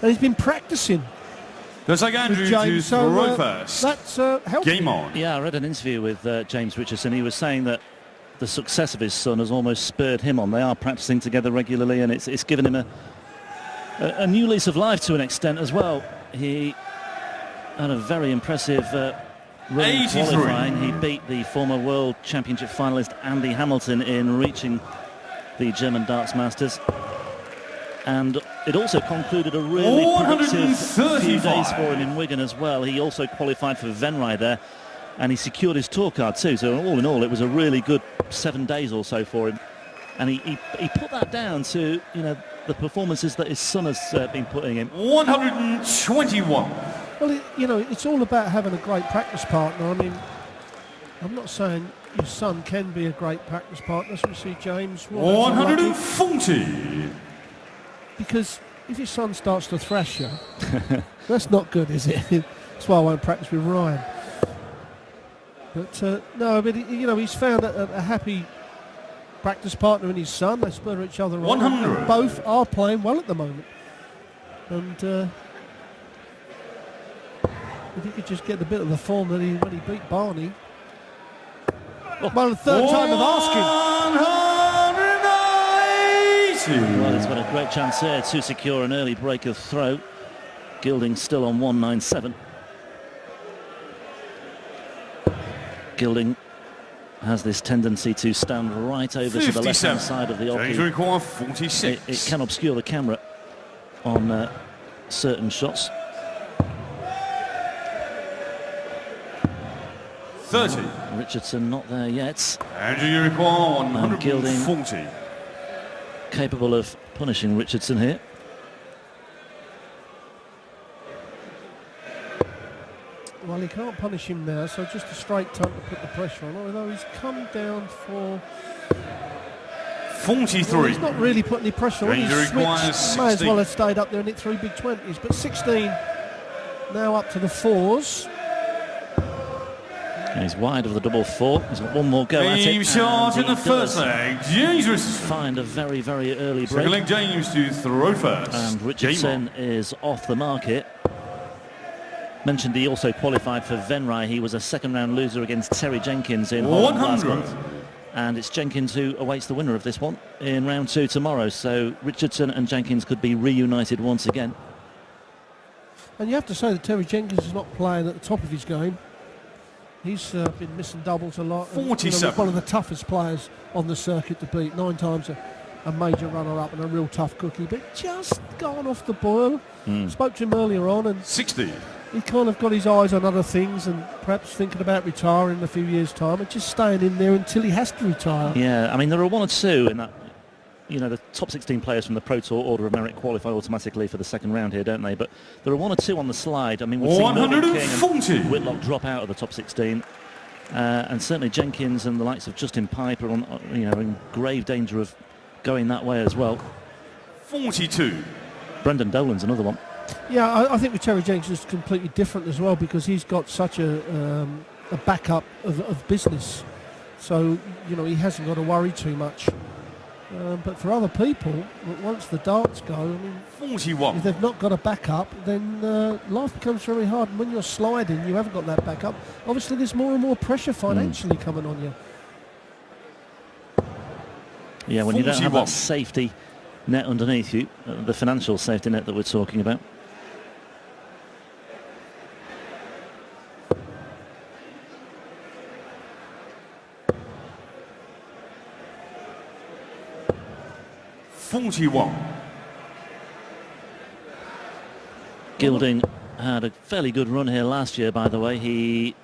and he's been practicing. Looks like Andrew to throw first. That's helping. Game on. Yeah, I read an interview with James Richardson. He was saying that the success of his son has almost spurred him on. They are practicing together regularly, and it's given him a new lease of life to an extent as well. He had a very impressive run in qualifying. He beat the former World Championship finalist Andy Hamilton in reaching the German Darts Masters. And it also concluded a really productive few days for him in Wigan as well. He also qualified for Venray there, and he secured his tour card too. So all in all, it was a really good 7 days or so for him. And he put that down to, you know, the performances that his son has been putting in. 121. Well, you know, it's all about having a great practice partner. I mean, I'm not saying your son can be a great practice partner. As we see James. 140. Because if your son starts to thrash you, that's not good, is it? That's why I won't practice with Ryan. But no, but you know, he's found a happy practice partner in his son. They spur each other on. 100. Both are playing well at the moment. And if he could just get a bit of the form that when he beat Barney. Well, the third time of asking. Well, he's got a great chance here to secure an early break of throw. Gillding still on 197. Gillding has this tendency to stand right over 57. to the left-hand side of the off. 46. It can obscure the camera on certain shots. 30. Richardson not there yet. Andrew, you require 140. Capable of punishing Richardson here. Well, he can't punish him now, so just a straight time to put the pressure on, although he's come down for 43. Well, he's not really putting any pressure on. He's switched. May as well have stayed up there and hit 3 big 20s, but 16 now up to the 4s. And he's wide of the double 4. He's got one more go at it. Team shot in the first leg. James Richardson. Find a very, very early break. Second leg, James to throw first. And Richardson is off the market. Mentioned he also qualified for Venray. He was a second-round loser against Terry Jenkins in Holland last month. And it's Jenkins who awaits the winner of this one in round 2 tomorrow. So Richardson and Jenkins could be reunited once again. And you have to say that Terry Jenkins is not playing at the top of his game. He's been missing doubles a lot. 47. You know, one of the toughest players on the circuit to beat. 9 times a major runner-up and a real tough cookie, but just gone off the boil. Spoke to him earlier on, and 60. He kind of got his eyes on other things and perhaps thinking about retiring in a few years' time and just staying in there until he has to retire. Yeah, I mean, there are 1 or 2 in that. You know, the top 16 players from the Pro Tour Order of Merit qualify automatically for the second round here, don't they? But there are 1 or 2 on the slide. I mean, we've seen Mervyn King and Whitlock drop out of the top 16. And certainly Jenkins and the likes of Justin Piper are in grave danger of going that way as well. 42. Brendan Dolan's another one. Yeah, I think with Terry Jenkins it's completely different as well because he's got such a backup of business. So, you know, he hasn't got to worry too much. But for other people, once the darts go, I mean, 41. If they've not got a backup, then life becomes very hard. And when you're sliding, you haven't got that backup. Obviously, there's more and more pressure financially coming on you. Yeah, when 41. You don't have that safety net underneath you, the financial safety net that we're talking about. Gillding had a fairly good run here last year, by the way. He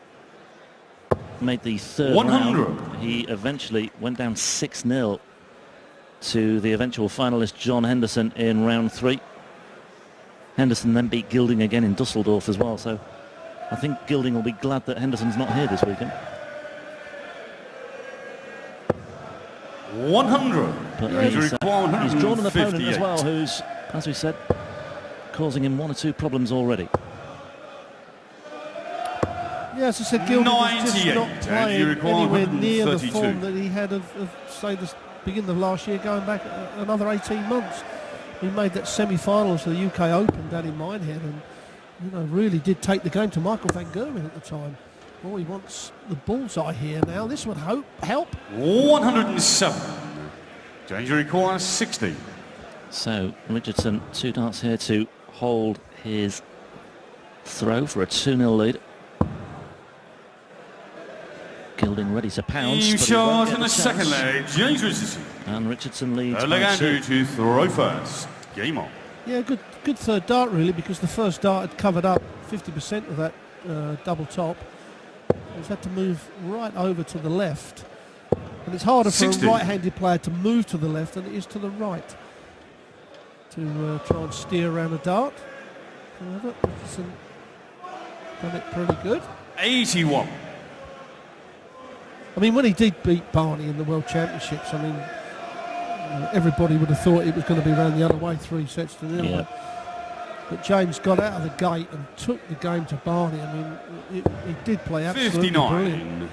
made the third 100. round. He eventually went down 6-0 to the eventual finalist John Henderson in round 3. Henderson then beat Gillding again in Dusseldorf as well, so I think Gillding will be glad that Henderson's not here this weekend. 100. But he's drawn an opponent as well who's, as we said, causing him 1 or 2 problems already. Yeah, as I said, Gillding is just not playing anywhere near the form that he had of say, the beginning of last year, going back another 18 months. he made that semi-finals of the UK Open down in Minehead, and really did take the game to Michael van Gerwen at the time. Oh, he wants the bullseye here now. This would help. 107. Change requires 60. So Richardson, 2 darts here to hold his throw for a 2-0 lead. Gillding ready to pounce. New But he won't shot get in the second leg. James Richardson. And Richardson leads. Leg by Andrew 2. to throw first. Game on. Yeah, good third dart really, because the first dart had covered up 50% of that double top. He's had to move right over to the left, and it's harder for 60. a right-handed player to move to the left than it is to the right to try and steer around a dart. However, Richardson done it pretty good. 81. I mean, when he did beat Barney in the World Championships, I mean, everybody would have thought it was going to be around the other way, 3 sets to 0. Yeah. But James got out of the gate and took the game to Barney. I mean, he did play absolutely 59. brilliant.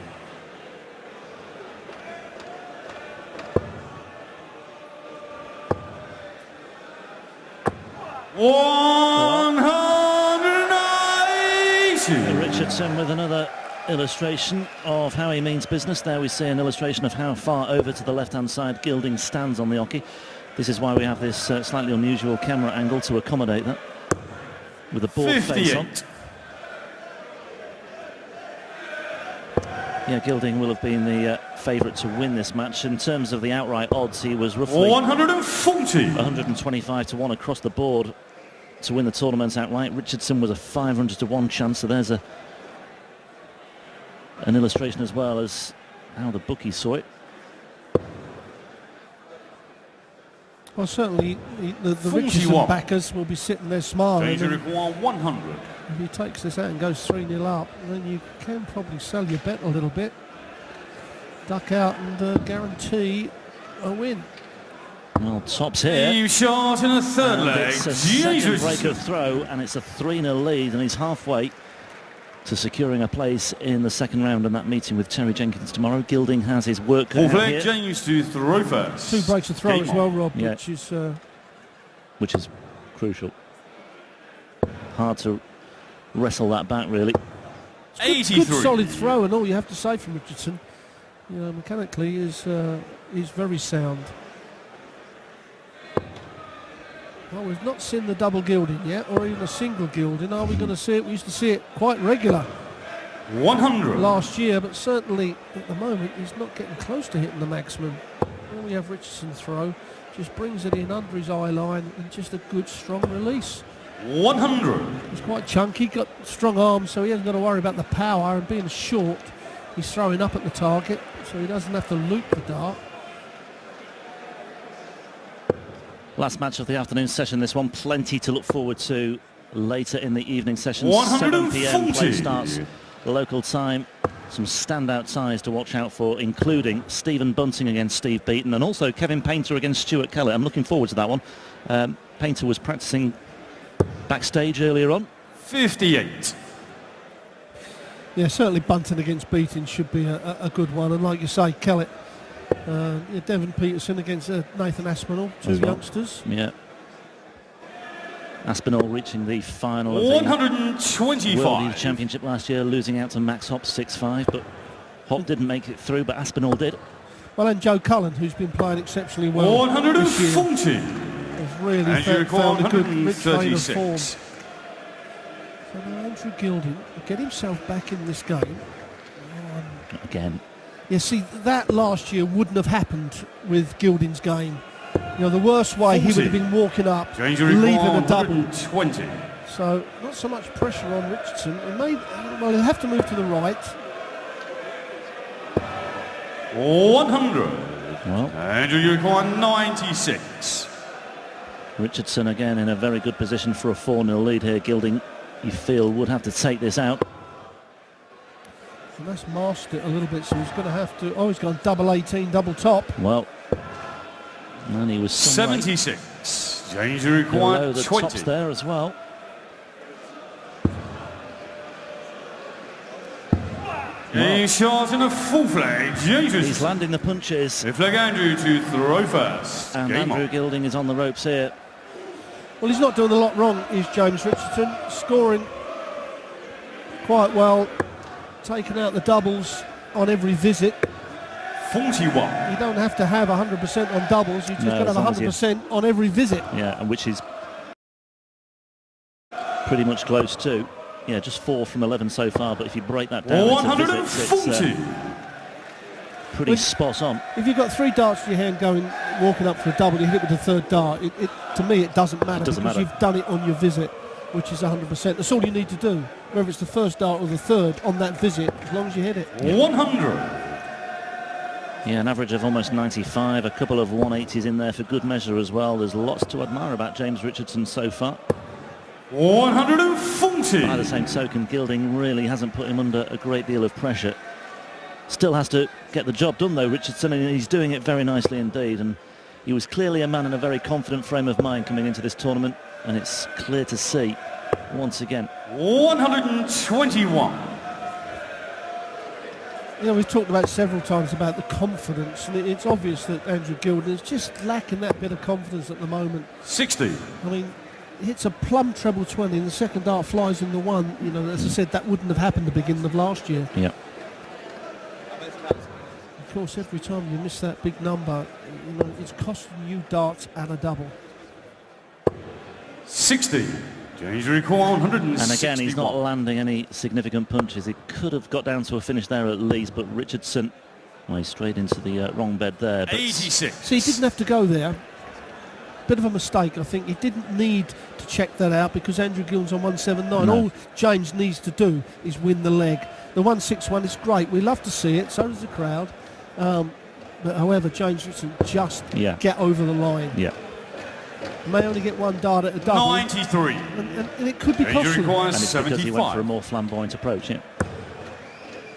Richardson with another illustration of how he means business. There we see an illustration of how far over to the left-hand side Gillding stands on the oche. This is why we have this slightly unusual camera angle to accommodate that, with the ball face on. Yeah, Gillding will have been the favourite to win this match. In terms of the outright odds, he was roughly 140. 125 to 1 across the board to win the tournament outright. Richardson was a 500 to 1 chance, so there's an illustration as well as how the bookie saw it. Well, certainly the Richardson backers will be sitting there smiling. Danger require 100. If he takes this out and goes 3-0 up, then you can probably sell your bet a little bit, duck out and guarantee a win. Well, tops here. New shot in the third leg. It's a second break of throw, and it's a 3-0 lead, and he's halfway to securing a place in the second round in that meeting with Terry Jenkins tomorrow. Gillding has his work cut out here. James to throw first. 2 breaks of throw Game as well, on. Rob, Yeah. which is crucial. Hard to wrestle that back, really. 83. good solid throw, and all you have to say from Richardson, mechanically is very sound. Well, we've not seen the double gilding yet, or even a single gilding. Are we going to see it? We used to see it quite regular 100. last year, but certainly at the moment he's not getting close to hitting the maximum. Here we have Richardson throw, just brings it in under his eye line, and just a good strong release. 100. He's quite chunky, got strong arms, so he hasn't got to worry about the power, and being short, he's throwing up at the target, so he doesn't have to loop the dart. Last match of the afternoon session, this one. Plenty to look forward to later in the evening session. 7 p.m. play starts local time. Some standout ties to watch out for, including Stephen Bunting against Steve Beaton, and also Kevin Painter against Stuart Kelly. I'm looking forward to that one. Painter was practicing backstage earlier on. 58. Yeah, certainly Bunting against Beaton should be a good one, and like you say, Kellett. Devon Peterson against Nathan Aspinall, 2 youngsters. Yeah. Aspinall reaching the final of the 125. World Youth Championship last year, losing out to Max Hopp 6-5, but Hopp didn't make it through, but Aspinall did. Well, and Joe Cullen, who's been playing exceptionally well 140. this year, has really found a good rich vein of form. So now Andrew Gillding will get himself back in this game. Again. Yeah, see, that last year wouldn't have happened with Gilding's game. The worst way, he would have been walking up, leaving a double. 20. So, not so much pressure on Richardson. He'll have to move to the right. 100. Well, Andrew, you require 96. Richardson again in a very good position for a 4-0 lead here. Gillding, you feel, would have to take this out. And that's masked it a little bit, so he's going to have to... Oh, he's gone double 18, double top. Well, and he was 76. James, you below require the 20. tops there as well. He shot in a full flag. James, He's landing the punches. flag Andrew to throw first. And Game Andrew on. Gillding is on the ropes here. Well, he's not doing a lot wrong, is James Richardson. Scoring quite well, taking out the doubles on every visit. 41. You don't have to have 100% on doubles, you've just got to have 100% on every visit. Yeah, and which is pretty much close to. Yeah, just 4 from 11 so far, but if you break that down into visits, it's pretty spot on. If you've got 3 darts in your hand walking up for a double, you hit it with the 3rd dart, to me it doesn't matter, because you've done it on your visit, which is 100%. That's all you need to do, whether it's the 1st dart or the 3rd on that visit, as long as you hit it. 100. Yeah, an average of almost 95, a couple of 180s in there for good measure as well. There's lots to admire about James Richardson so far. 140. By the same token, Gillding really hasn't put him under a great deal of pressure. Still has to get the job done though, Richardson, and he's doing it very nicely indeed. And he was clearly a man in a very confident frame of mind coming into this tournament, and it's clear to see once again. 121. You know, we've talked about several times about the confidence, and it's obvious that Andrew Gillding is just lacking that bit of confidence at the moment. 60. I mean, he hits a plumb treble 20, and the 2nd dart flies in the 1. You know, as I said, that wouldn't have happened at the beginning of last year. Yeah. Of course, every time you miss that big number, you know, it's costing you darts and a double. 60. James require 161. And again, he's not landing any significant punches. He could have got down to a finish there at least, but Richardson, well, he's straight into the wrong bed there. But 86. See, he didn't have to go there. Bit of a mistake, I think. He didn't need to check that out because Andrew Gill's on 179. No. All James needs to do is win the leg. The 161 is great. We love to see it. So does the crowd. But however, James Richardson just get over the line. Yeah. May only get 1 dart at a double. 93. And it could be costly. And it's because he went for a more flamboyant approach. Yeah.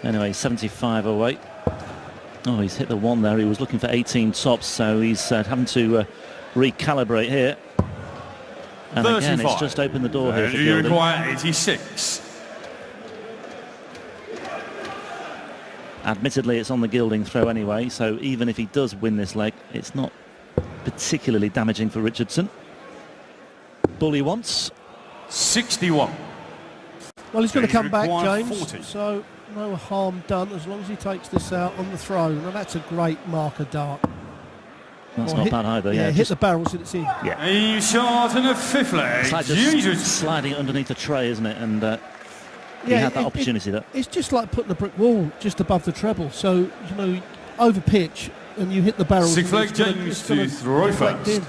Anyway, 75 away. Oh, he's hit the 1 there. He was looking for 18 tops, so he's having to recalibrate here. And 35. again, it's just opened the door here for You Gillding. require 86. Admittedly, it's on the Gillding throw anyway, so even if he does win this leg, it's not particularly damaging for Richardson. Bully once. 61. Well, he's going to come back, require James. 40. So no harm done as long as he takes this out on the throw. Now that's a great marker dart. That's not bad either. Yeah, Yeah, hit the barrels and it's in. Yeah. A shot in the 5th leg. It's like just sliding underneath a tray, isn't it? And he had that opportunity there. It's just like putting a brick wall just above the treble. So, you know, over pitch and you hit the barrels. 6th leg, James to throw first.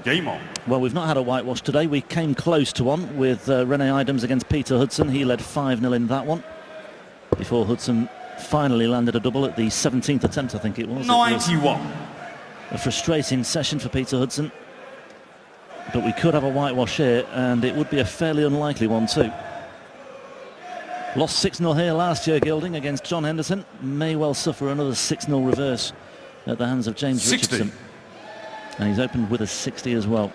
Game on. Well, we've not had a whitewash today. We came close to one with Rene Idams against Peter Hudson. He led 5-0 in that one before Hudson finally landed a double at the 17th attempt, I think it was. 91. A frustrating session for Peter Hudson, but we could have a whitewash here, and it would be a fairly unlikely one too. Lost 6-0 here last year, Gillding, against John Henderson. May well suffer another 6-0 reverse at the hands of James 60. Richardson. And he's opened with a 60 as well.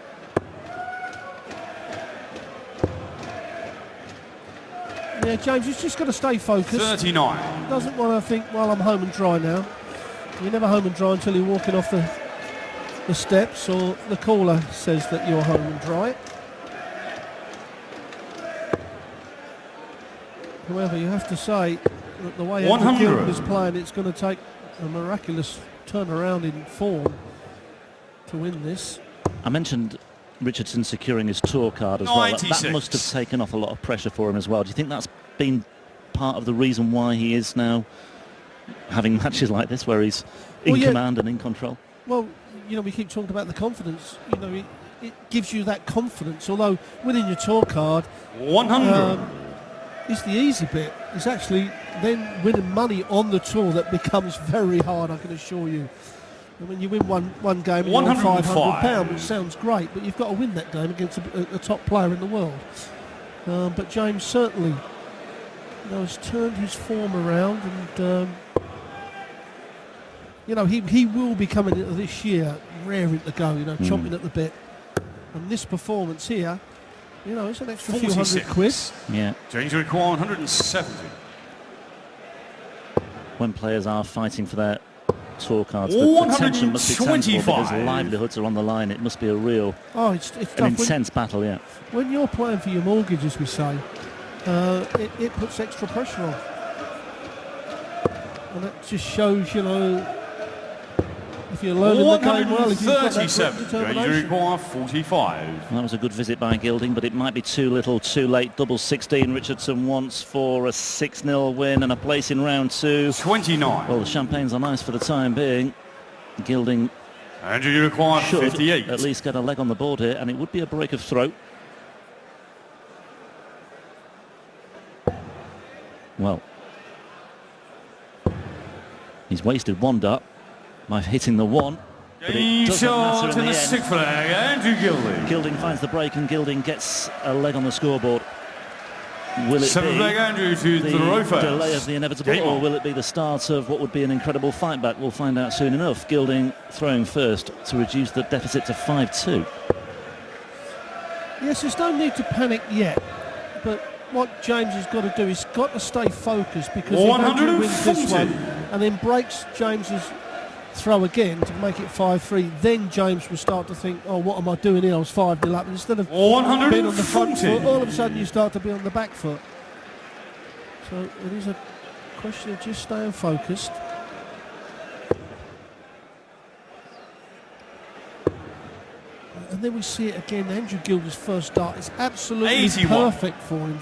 Yeah, James, he's just got to stay focused. 39. Doesn't want to think, well, I'm home and dry now. You're never home and dry until you're walking off the steps or the caller says that you're home and dry. However, you have to say that the way Andrew Gillding is playing, it's going to take a miraculous turnaround in form to win this. I mentioned Richardson securing his tour card as well. That must have taken off a lot of pressure for him as well. Do you think that's been part of the reason why he is now having matches like this where he's in command and in control? Well, you know, we keep talking about the confidence. You know, it gives you that confidence. Although winning your tour card 100 is the easy bit. It's actually then winning money on the tour that becomes very hard, I can assure you. I mean, you win one game and you win £500, which sounds great, but you've got to win that game against a top player in the world. But James certainly, you know, has turned his form around, and you know, he will be coming into this year raring to go, you know, chomping at the bit. And this performance here, you know, it's an extra 46. few hundred quid. Yeah. James require 170. When players are fighting for their scorecards. The tension must be tangible because 125. livelihoods are on the line. It must be a real, It's an tough. intense battle, yeah. When you're playing for your mortgage, as we say, it puts extra pressure on. And that just shows, you know, if you're learning the game well, if you've got that grit and 137. determination. You require 45. That was a good visit by Gillding, but it might be too little, too late. Double 16 Richardson wants for a 6-0 win and a place in round 2. 29. Well, the champagnes are nice for the time being. Gillding Andrew, you require should 58. at least get a leg on the board here, and it would be a break of throat. Well, he's wasted one dart by hitting the one, but it doesn't matter in the the end. stick flag, Andrew Gillding. Gillding finds the break and Gillding gets a leg on the scoreboard. Will it Seven be flag, Andrew, to the throw first. delay of the inevitable, Game or on. will it be the start of what would be an incredible fight back? We'll find out soon enough. Gillding throwing first to reduce the deficit to 5-2. Yes, there's no need to panic yet, but what James has got to do is got to stay focused, because if Andrew wins this 140. one and then breaks James's throw again to make it 5-3, then James will start to think, oh, what am I doing here? I was 5-0 up. And instead of being on the front 140. foot, all of a sudden you start to be on the back foot. So it is a question of just staying focused. And then we see it again. Andrew Gillding's first dart is absolutely 81. perfect for him.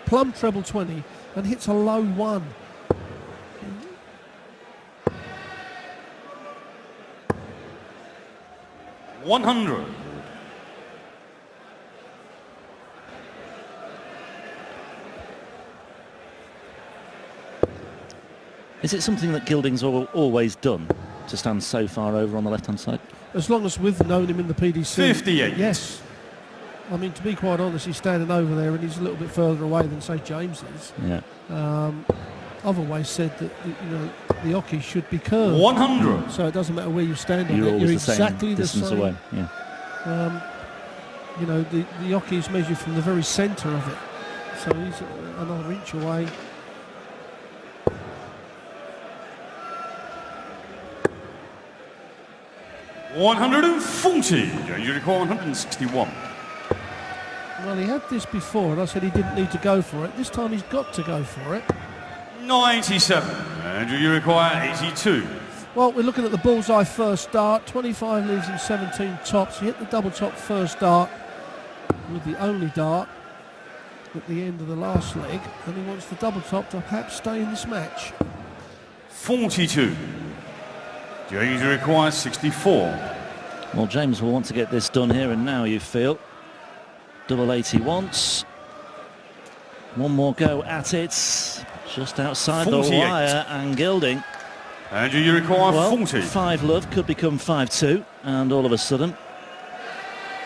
Plumb treble 20 and hits a low 1. $100. Is it something that Gilding's always done, to stand so far over on the left-hand side? As long as we've known him in the PDC. 58. Yes. I mean, to be quite honest, he's standing over there and he's a little bit further away than, say, James is. Yeah. I've always said that, you know, the hockey should be curved. 100. So it doesn't matter where you stand on You're it. always You're the exactly same the distance same. away. Yeah. You know, the hockey is measured from the very centre of it. So he's another inch away. $140. You require 161. Well, he had this before, and I said he didn't need to go for it. This time he's got to go for it. 97. Andrew, you require 82. Well, we're looking at the bullseye first dart. 25 leaves him 17 tops. He hit the double top first dart with the only dart at the end of the last leg, and he wants the double top to perhaps stay in this match. 42. James requires 64. Well, James will want to get this done here and now, you feel. Double 80 once. One more go at it. Just outside 48. the wire, and Gillding. Andrew, you require Well, 40. 5 love could become 5-2, and all of a sudden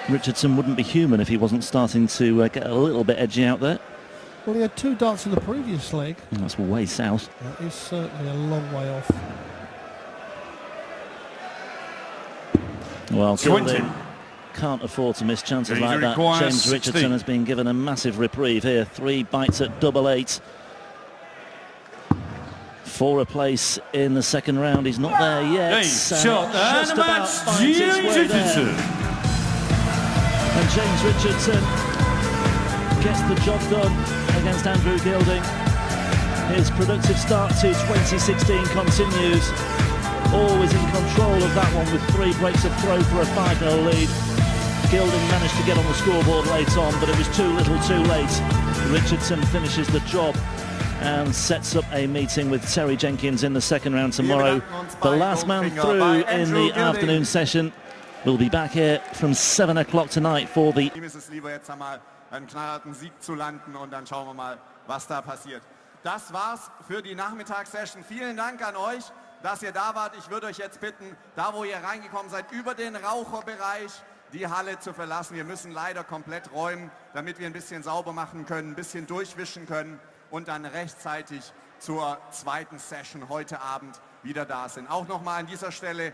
Richardson wouldn't be human if he wasn't starting to get a little bit edgy out there. Well, he had 2 darts in the previous leg. And that's way south. That is certainly a long way off. Well, 20. Gillding can't afford to miss chances James like that. requires James 60. Richardson has been given a massive reprieve here. 3 bites at double 8. For a place in the second round. He's not there yet. James shot Just and a about match. finds his James way there. Richardson. And James Richardson gets the job done against Andrew Gillding. His productive start to 2016 continues. Always in control of that one with 3 breaks of throw for a 5-0 lead. Gillding managed to get on the scoreboard late on, but it was too little too late. Richardson finishes the job and sets up a meeting with Terry Jenkins in the second round tomorrow. The last man through in the afternoon session. We'll be back here from 7 o'clock tonight for the... Ihm ist es lieber, jetzt einmal einen knallharten Sieg zu landen und dann schauen wir mal, was da passiert. Das war's für die Nachmittagssession. Vielen Dank an euch, dass ihr da wart. Ich würde euch jetzt bitten, da wo ihr reingekommen seid, über den Raucherbereich die Halle zu verlassen. Wir müssen leider komplett räumen, damit wir ein bisschen sauber machen können, ein bisschen durchwischen können und dann rechtzeitig zur zweiten Session heute Abend wieder da sind. Auch nochmal an dieser Stelle